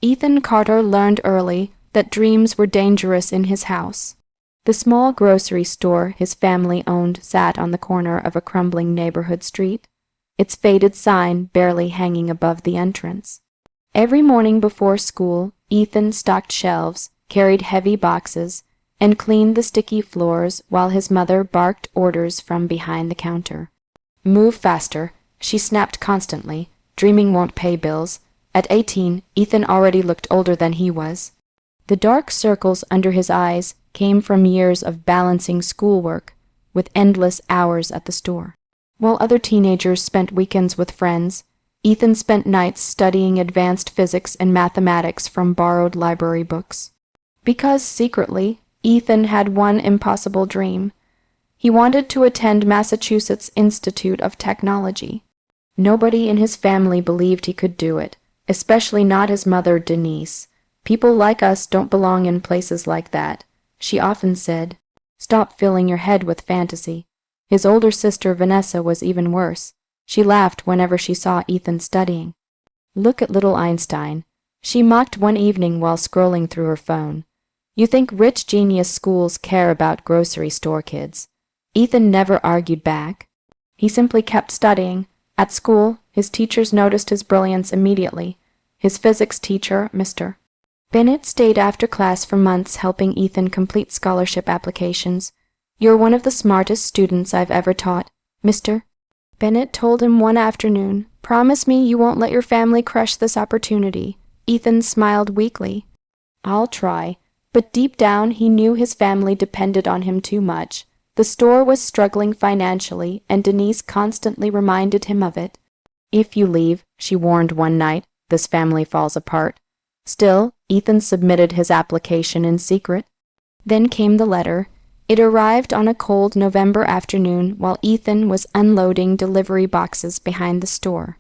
Ethan Carter learned early that dreams were dangerous in his house. The small grocery store his family owned sat on the corner of a crumbling neighborhood street, its faded sign barely hanging above the entrance. Every morning before school, Ethan stocked shelves, carried heavy boxes, and cleaned the sticky floors while his mother barked orders from behind the counter. "Move faster," she snapped constantly. "Dreaming won't pay bills." At 18, Ethan already looked older than he was. The dark circles under his eyes came from years of balancing schoolwork with endless hours at the store. While other teenagers spent weekends with friends, Ethan spent nights studying advanced physics and mathematics from borrowed library books. Because secretly, Ethan had one impossible dream. He wanted to attend Massachusetts Institute of Technology. Nobody in his family believed he could do it, especially not his mother, Denise. "People like us don't belong in places like that," she often said. "Stop filling your head with fantasy." His older sister, Vanessa, was even worse. She laughed whenever she saw Ethan studying. "Look at little Einstein," she mocked one evening while scrolling through her phone. "You think rich genius schools care about grocery store kids?" Ethan never argued back. He simply kept studying. At school, his teachers noticed his brilliance immediately. His physics teacher, Mr. Bennett, stayed after class for months helping Ethan complete scholarship applications. "You're one of the smartest students I've ever taught, Mr. Bennett told him one afternoon. "Promise me you won't let your family crush this opportunity." Ethan smiled weakly. "I'll try." But deep down he knew his family depended on him too much. The store was struggling financially, and Denise constantly reminded him of it. "If you leave," she warned one night, "this family falls apart." Still, Ethan submitted his application in secret. Then came the letter. It arrived on a cold November afternoon while Ethan was unloading delivery boxes behind the store.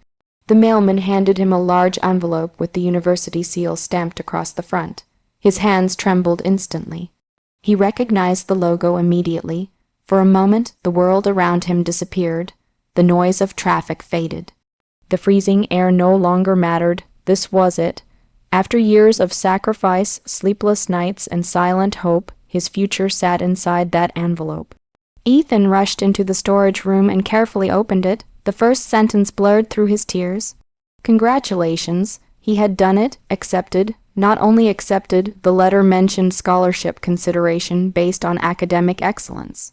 The mailman handed him a large envelope with the university seal stamped across the front. His hands trembled instantly. He recognized the logo immediately. For a moment, the world around him disappeared. The noise of traffic faded. The freezing air no longer mattered. This was it. After years of sacrifice, sleepless nights, and silent hope, his future sat inside that envelope. Ethan rushed into the storage room and carefully opened it. The first sentence blurred through his tears. Congratulations. He had done it, accepted. Not only accepted, the letter mentioned scholarship consideration based on academic excellence.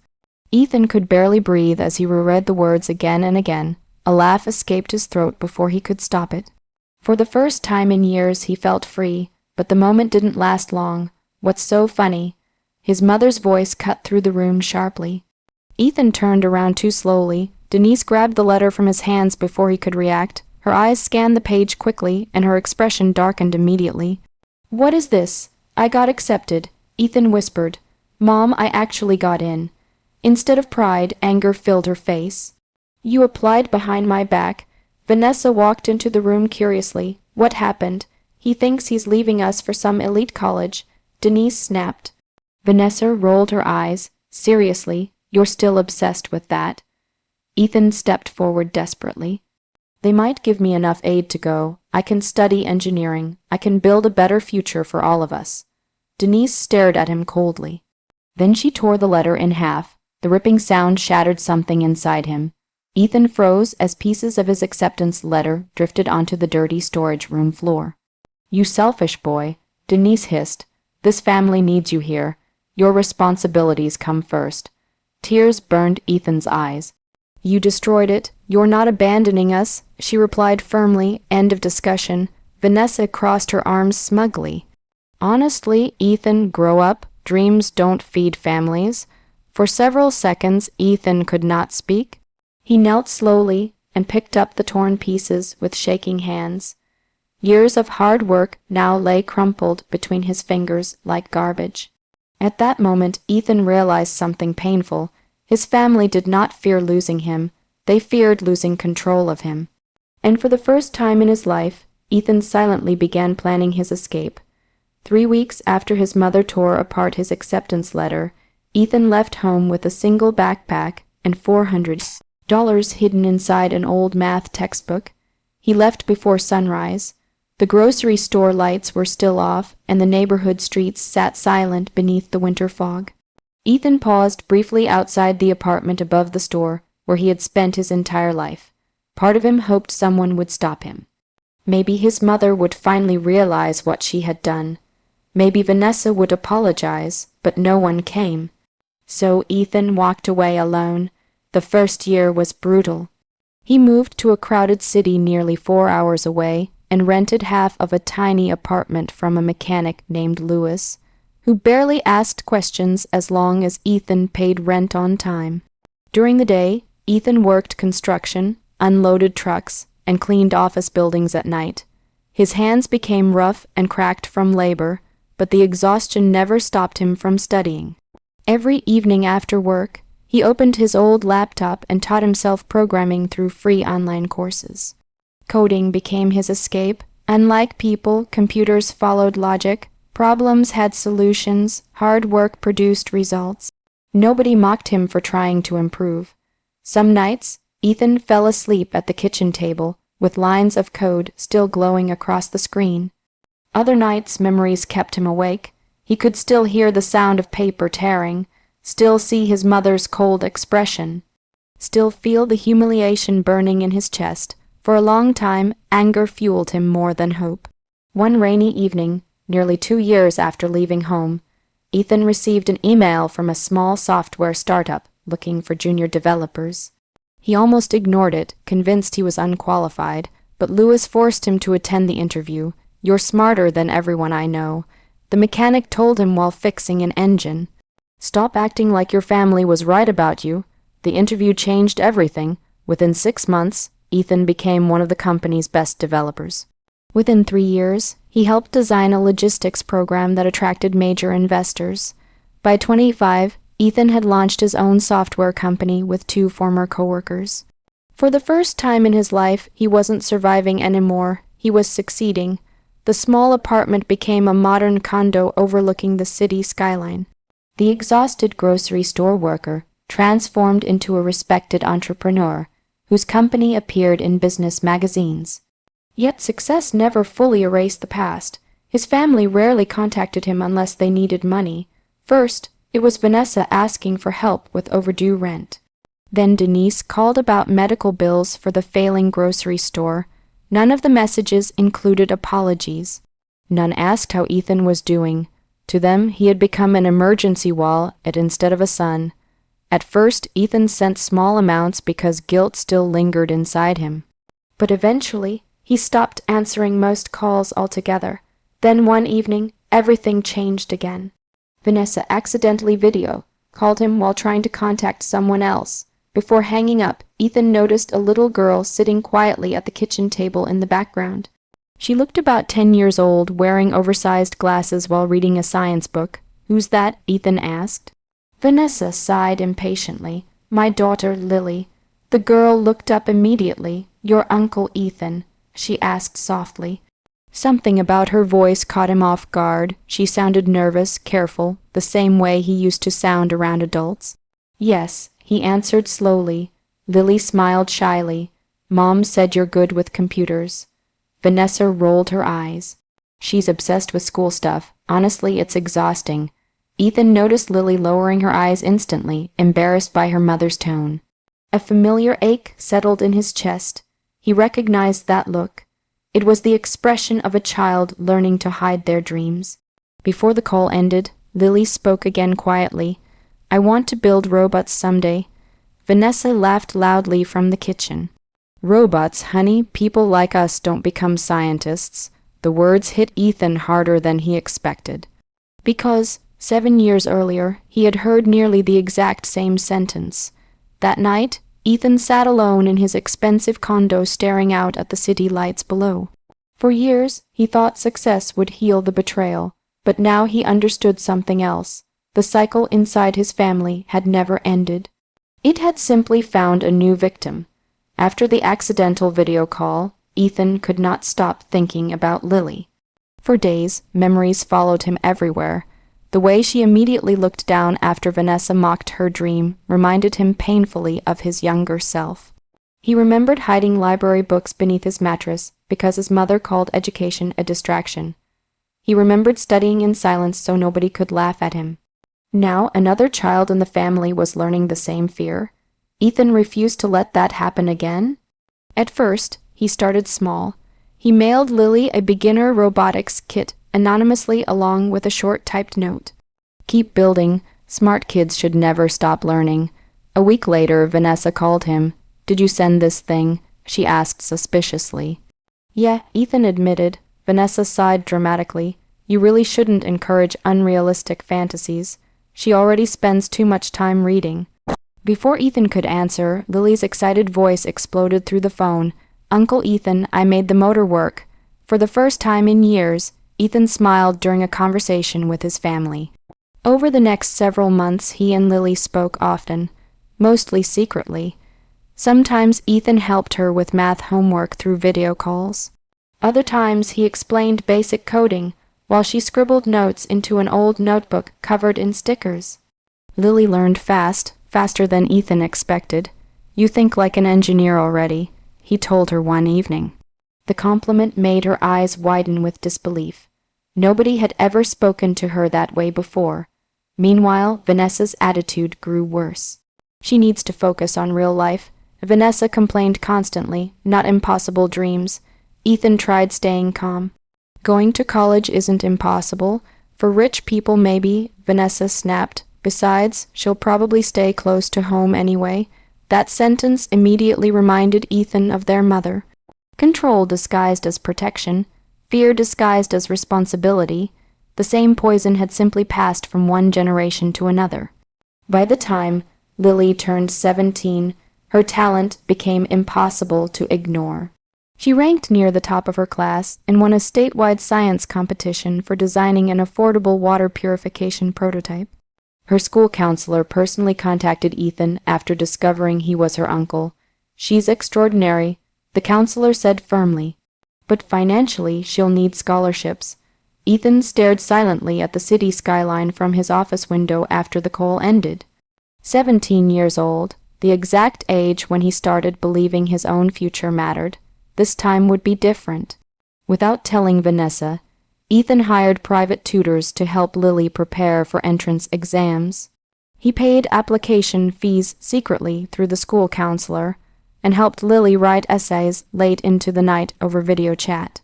Ethan could barely breathe as he reread the words again and again. A laugh escaped his throat before he could stop it. For the first time in years he felt free, but the moment didn't last long. "What's so funny?" His mother's voice cut through the room sharply. Ethan turned around too slowly. Denise grabbed the letter from his hands before he could react. Her eyes scanned the page quickly, and her expression darkened immediately. "What is this?" "I got accepted," Ethan whispered. "Mom, I actually got in." Instead of pride, anger filled her face. "You applied behind my back." Vanessa walked into the room curiously. "What happened?" "He thinks he's leaving us for some elite college," Denise snapped. Vanessa rolled her eyes. "Seriously, you're still obsessed with that?" Ethan stepped forward desperately. "They might give me enough aid to go. I can study engineering. I can build a better future for all of us." Denise stared at him coldly. Then she tore the letter in half. The ripping sound shattered something inside him. Ethan froze as pieces of his acceptance letter drifted onto the dirty storage room floor. "You selfish boy," Denise hissed. "This family needs you here. Your responsibilities come first." Tears burned Ethan's eyes. "You destroyed it. You're not abandoning us," she replied firmly. End of discussion. Vanessa crossed her arms smugly. "Honestly, Ethan, grow up. Dreams don't feed families." For several seconds, Ethan could not speak. He knelt slowly and picked up the torn pieces with shaking hands. Years of hard work now lay crumpled between his fingers like garbage. At that moment, Ethan realized something painful. His family did not fear losing him. They feared losing control of him. And for the first time in his life, Ethan silently began planning his escape. 3 weeks after his mother tore apart his acceptance letter, Ethan left home with a single backpack and $400 hidden inside an old math textbook. He left before sunrise. The grocery store lights were still off, and the neighborhood streets sat silent beneath the winter fog. Ethan paused briefly outside the apartment above the store, where he had spent his entire life. Part of him hoped someone would stop him. Maybe his mother would finally realize what she had done. Maybe Vanessa would apologize, but no one came. So Ethan walked away alone. The first year was brutal. He moved to a crowded city nearly 4 hours away and rented half of a tiny apartment from a mechanic named Lewis, who barely asked questions as long as Ethan paid rent on time. During the day, Ethan worked construction, unloaded trucks, and cleaned office buildings at night. His hands became rough and cracked from labor, but the exhaustion never stopped him from studying. Every evening after work, he opened his old laptop and taught himself programming through free online courses. Coding became his escape. Unlike people, computers followed logic. Problems had solutions. Hard work produced results. Nobody mocked him for trying to improve. Some nights, Ethan fell asleep at the kitchen table, with lines of code still glowing across the screen. Other nights, memories kept him awake. He could still hear the sound of paper tearing, still see his mother's cold expression, still feel the humiliation burning in his chest. For a long time, anger fueled him more than hope. One rainy evening, nearly 2 years after leaving home, Ethan received an email from a small software startup looking for junior developers. He almost ignored it, convinced he was unqualified, but Lewis forced him to attend the interview. "You're smarter than everyone I know," the mechanic told him while fixing an engine. "Stop acting like your family was right about you." The interview changed everything. Within 6 months, Ethan became one of the company's best developers. Within 3 years, he helped design a logistics program that attracted major investors. By 25, Ethan had launched his own software company with 2 former coworkers. For the first time in his life, he wasn't surviving anymore, he was succeeding. The small apartment became a modern condo overlooking the city skyline. The exhausted grocery store worker transformed into a respected entrepreneur, whose company appeared in business magazines. Yet success never fully erased the past. His family rarely contacted him unless they needed money. First, it was Vanessa asking for help with overdue rent. Then Denise called about medical bills for the failing grocery store. None of the messages included apologies. None asked how Ethan was doing. To them, he had become an emergency wall instead of a son. At first, Ethan sent small amounts because guilt still lingered inside him. But eventually, he stopped answering most calls altogether. Then one evening, everything changed again. Vanessa accidentally called him while trying to contact someone else. Before hanging up, Ethan noticed a little girl sitting quietly at the kitchen table in the background. She looked about 10 years old, wearing oversized glasses while reading a science book. "Who's that?" Ethan asked. Vanessa sighed impatiently. "My daughter, Lily." The girl looked up immediately. "Your uncle, Ethan," she asked softly. Something about her voice caught him off guard. She sounded nervous, careful, the same way he used to sound around adults. "Yes," he answered slowly. Lily smiled shyly. "Mom said you're good with computers." Vanessa rolled her eyes. "She's obsessed with school stuff. Honestly, it's exhausting." Ethan noticed Lily lowering her eyes instantly, embarrassed by her mother's tone. A familiar ache settled in his chest. He recognized that look. It was the expression of a child learning to hide their dreams. Before the call ended, Lily spoke again quietly. "I want to build robots someday." Vanessa laughed loudly from the kitchen. "Robots, honey, people like us don't become scientists." The words hit Ethan harder than he expected. Because 7 years earlier, he had heard nearly the exact same sentence. That night, Ethan sat alone in his expensive condo staring out at the city lights below. For years, he thought success would heal the betrayal, but now he understood something else. The cycle inside his family had never ended. It had simply found a new victim. After the accidental video call, Ethan could not stop thinking about Lily. For days, memories followed him everywhere. The way she immediately looked down after Vanessa mocked her dream reminded him painfully of his younger self. He remembered hiding library books beneath his mattress because his mother called education a distraction. He remembered studying in silence so nobody could laugh at him. Now another child in the family was learning the same fear. Ethan refused to let that happen again. At first, he started small. He mailed Lily a beginner robotics kit anonymously along with a short typed note. "Keep building. Smart kids should never stop learning." A week later, Vanessa called him. "Did you send this thing?" she asked suspiciously. "Yeah," Ethan admitted. Vanessa sighed dramatically. "You really shouldn't encourage unrealistic fantasies. She already spends too much time reading." Before Ethan could answer, Lily's excited voice exploded through the phone. "Uncle Ethan, I made the motor work." For the first time in years, Ethan smiled during a conversation with his family. Over the next several months, he and Lily spoke often, mostly secretly. Sometimes Ethan helped her with math homework through video calls. Other times he explained basic coding, while she scribbled notes into an old notebook covered in stickers. Lily learned fast, faster than Ethan expected. "You think like an engineer already," he told her one evening. The compliment made her eyes widen with disbelief. Nobody had ever spoken to her that way before. Meanwhile, Vanessa's attitude grew worse. "She needs to focus on real life," Vanessa complained constantly, "not impossible dreams." Ethan tried staying calm. "Going to college isn't impossible. For rich people maybe," Vanessa snapped. "Besides, she'll probably stay close to home anyway." That sentence immediately reminded Ethan of their mother. Control disguised as protection, fear disguised as responsibility. The same poison had simply passed from one generation to another. By the time Lily turned 17, her talent became impossible to ignore. She ranked near the top of her class and won a statewide science competition for designing an affordable water purification prototype. Her school counselor personally contacted Ethan after discovering he was her uncle. "She's extraordinary," the counselor said firmly, "but financially she'll need scholarships." Ethan stared silently at the city skyline from his office window after the call ended. 17 years old, the exact age when he started believing his own future mattered. This time would be different. Without telling Vanessa, Ethan hired private tutors to help Lily prepare for entrance exams. He paid application fees secretly through the school counselor and helped Lily write essays late into the night over video chat.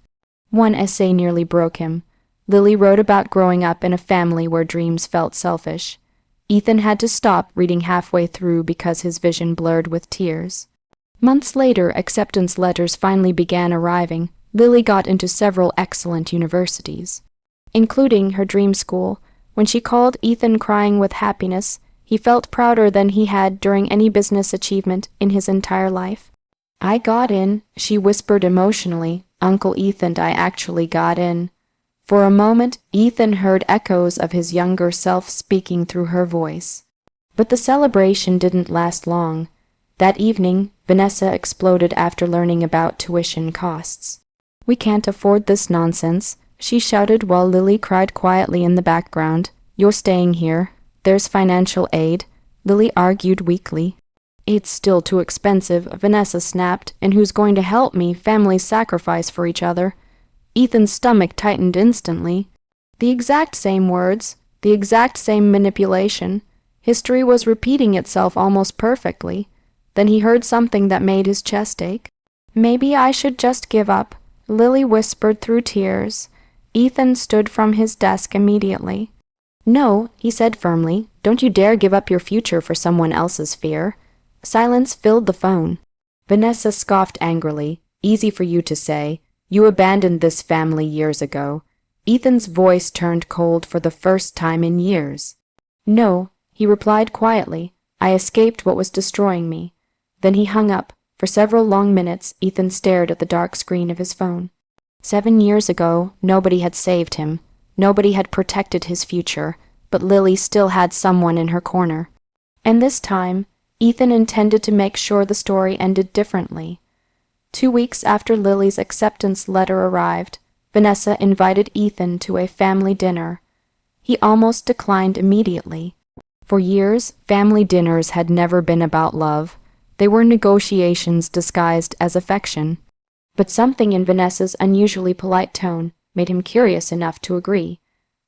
One essay nearly broke him. Lily wrote about growing up in a family where dreams felt selfish. Ethan had to stop reading halfway through because his vision blurred with tears. Months later, acceptance letters finally began arriving. Lily got into several excellent universities, including her dream school. When she called Ethan crying with happiness, he felt prouder than he had during any business achievement in his entire life. "I got in," she whispered emotionally. "Uncle Ethan, I actually got in." For a moment, Ethan heard echoes of his younger self speaking through her voice. But the celebration didn't last long. That evening, Vanessa exploded after learning about tuition costs. "We can't afford this nonsense," she shouted while Lily cried quietly in the background. "You're staying here. There's financial aid," Lily argued weakly. "It's still too expensive," Vanessa snapped. "And who's going to help me? Families sacrifice for each other." Ethan's stomach tightened instantly. The exact same words, the exact same manipulation. History was repeating itself almost perfectly. Then he heard something that made his chest ache. "Maybe I should just give up," Lily whispered through tears. Ethan stood from his desk immediately. "No," he said firmly. "Don't you dare give up your future for someone else's fear." Silence filled the phone. Vanessa scoffed angrily. "Easy for you to say. You abandoned this family years ago." Ethan's voice turned cold for the first time in years. "No," he replied quietly. "I escaped what was destroying me." Then he hung up. For several long minutes, Ethan stared at the dark screen of his phone. 7 years ago, nobody had saved him. Nobody had protected his future, but Lily still had someone in her corner. And this time, Ethan intended to make sure the story ended differently. 2 weeks after Lily's acceptance letter arrived, Vanessa invited Ethan to a family dinner. He almost declined immediately. For years, family dinners had never been about love. They were negotiations disguised as affection. But something in Vanessa's unusually polite tone made him curious enough to agree.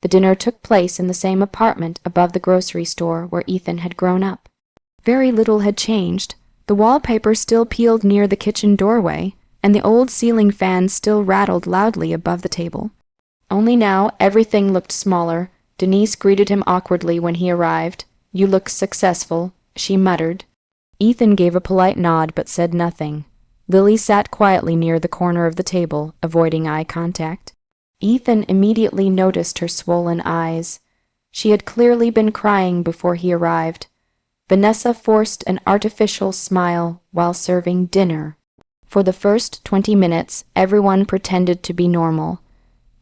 The dinner took place in the same apartment above the grocery store where Ethan had grown up. Very little had changed. The wallpaper still peeled near the kitchen doorway, and the old ceiling fan still rattled loudly above the table. Only now everything looked smaller. Denise greeted him awkwardly when he arrived. "You look successful," she muttered. Ethan gave a polite nod but said nothing. Lily sat quietly near the corner of the table, avoiding eye contact. Ethan immediately noticed her swollen eyes. She had clearly been crying before he arrived. Vanessa forced an artificial smile while serving dinner. For the first 20 minutes, everyone pretended to be normal.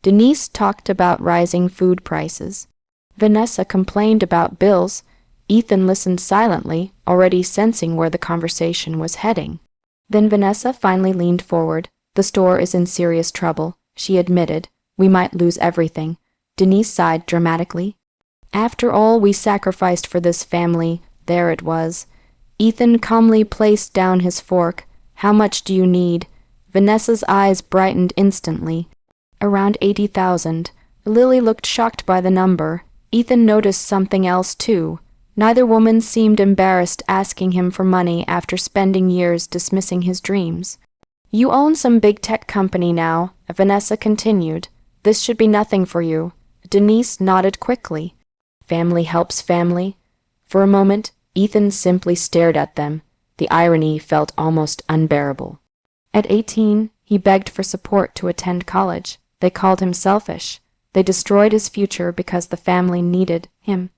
Denise talked about rising food prices. Vanessa complained about bills. Ethan listened silently, already sensing where the conversation was heading. Then Vanessa finally leaned forward. "The store is in serious trouble," she admitted. "We might lose everything." Denise sighed dramatically. "After all we sacrificed for this family, there it was." Ethan calmly placed down his fork. "How much do you need?" Vanessa's eyes brightened instantly. "Around 80,000. Lily looked shocked by the number. Ethan noticed something else too. Neither woman seemed embarrassed asking him for money after spending years dismissing his dreams. "You own some big tech company now," Vanessa continued. "This should be nothing for you." Denise nodded quickly. "Family helps family." For a moment, Ethan simply stared at them. The irony felt almost unbearable. At 18, he begged for support to attend college. They called him selfish. They destroyed his future because the family needed him.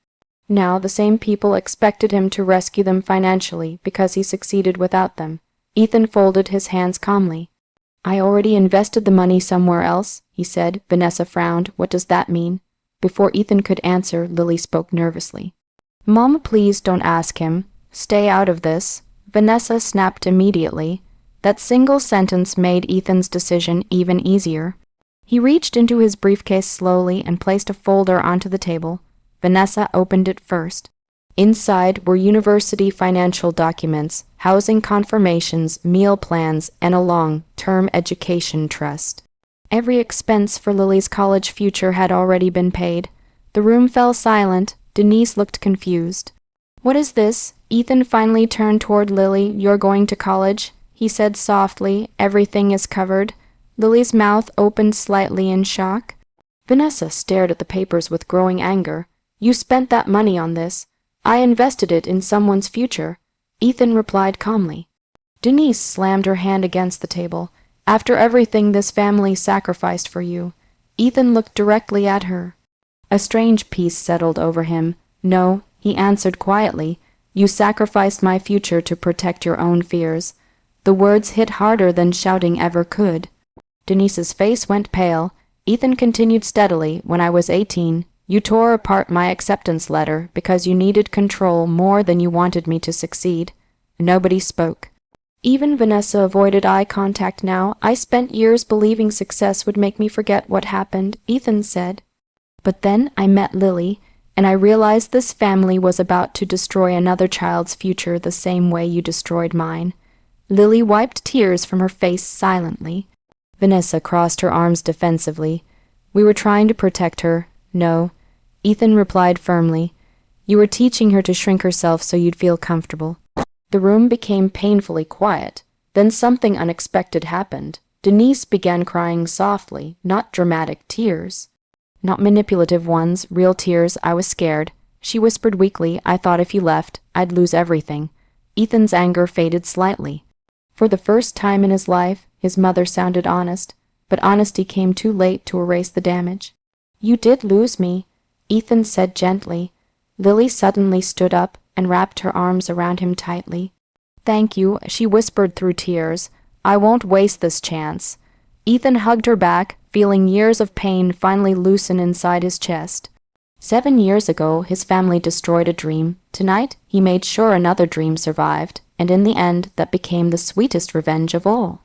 Now the same people expected him to rescue them financially because he succeeded without them. Ethan folded his hands calmly. "I already invested the money somewhere else," he said. Vanessa frowned. "What does that mean?" Before Ethan could answer, Lily spoke nervously. "Mom, please don't ask him. Stay out of this." Vanessa snapped immediately. That single sentence made Ethan's decision even easier. He reached into his briefcase slowly and placed a folder onto the table. Vanessa opened it first. Inside were university financial documents, housing confirmations, meal plans, and a long-term education trust. Every expense for Lily's college future had already been paid. The room fell silent. Denise looked confused. "What is this?" Ethan finally turned toward Lily. "You're going to college?" he said softly. "Everything is covered." Lily's mouth opened slightly in shock. Vanessa stared at the papers with growing anger. "You spent that money on this. I invested it in someone's future," Ethan replied calmly. Denise slammed her hand against the table. "After everything this family sacrificed for you." Ethan looked directly at her. A strange peace settled over him. "No," he answered quietly. "You sacrificed my future to protect your own fears." The words hit harder than shouting ever could. Denise's face went pale. Ethan continued steadily. "When I was 18, you tore apart my acceptance letter because you needed control more than you wanted me to succeed." Nobody spoke. Even Vanessa avoided eye contact now. "I spent years believing success would make me forget what happened," Ethan said. "But then I met Lily, and I realized this family was about to destroy another child's future the same way you destroyed mine." Lily wiped tears from her face silently. Vanessa crossed her arms defensively. "We were trying to protect her." "No," Ethan replied firmly. "You were teaching her to shrink herself so you'd feel comfortable." The room became painfully quiet. Then something unexpected happened. Denise began crying softly, not dramatic tears. Not manipulative ones, real tears. "I was scared," she whispered weakly. "I thought if you left, I'd lose everything." Ethan's anger faded slightly. For the first time in his life, his mother sounded honest, but honesty came too late to erase the damage. "You did lose me," Ethan said gently. Lily suddenly stood up and wrapped her arms around him tightly. "Thank you," she whispered through tears. "I won't waste this chance." Ethan hugged her back, feeling years of pain finally loosen inside his chest. 7 years ago, his family destroyed a dream. Tonight, he made sure another dream survived, and in the end, that became the sweetest revenge of all.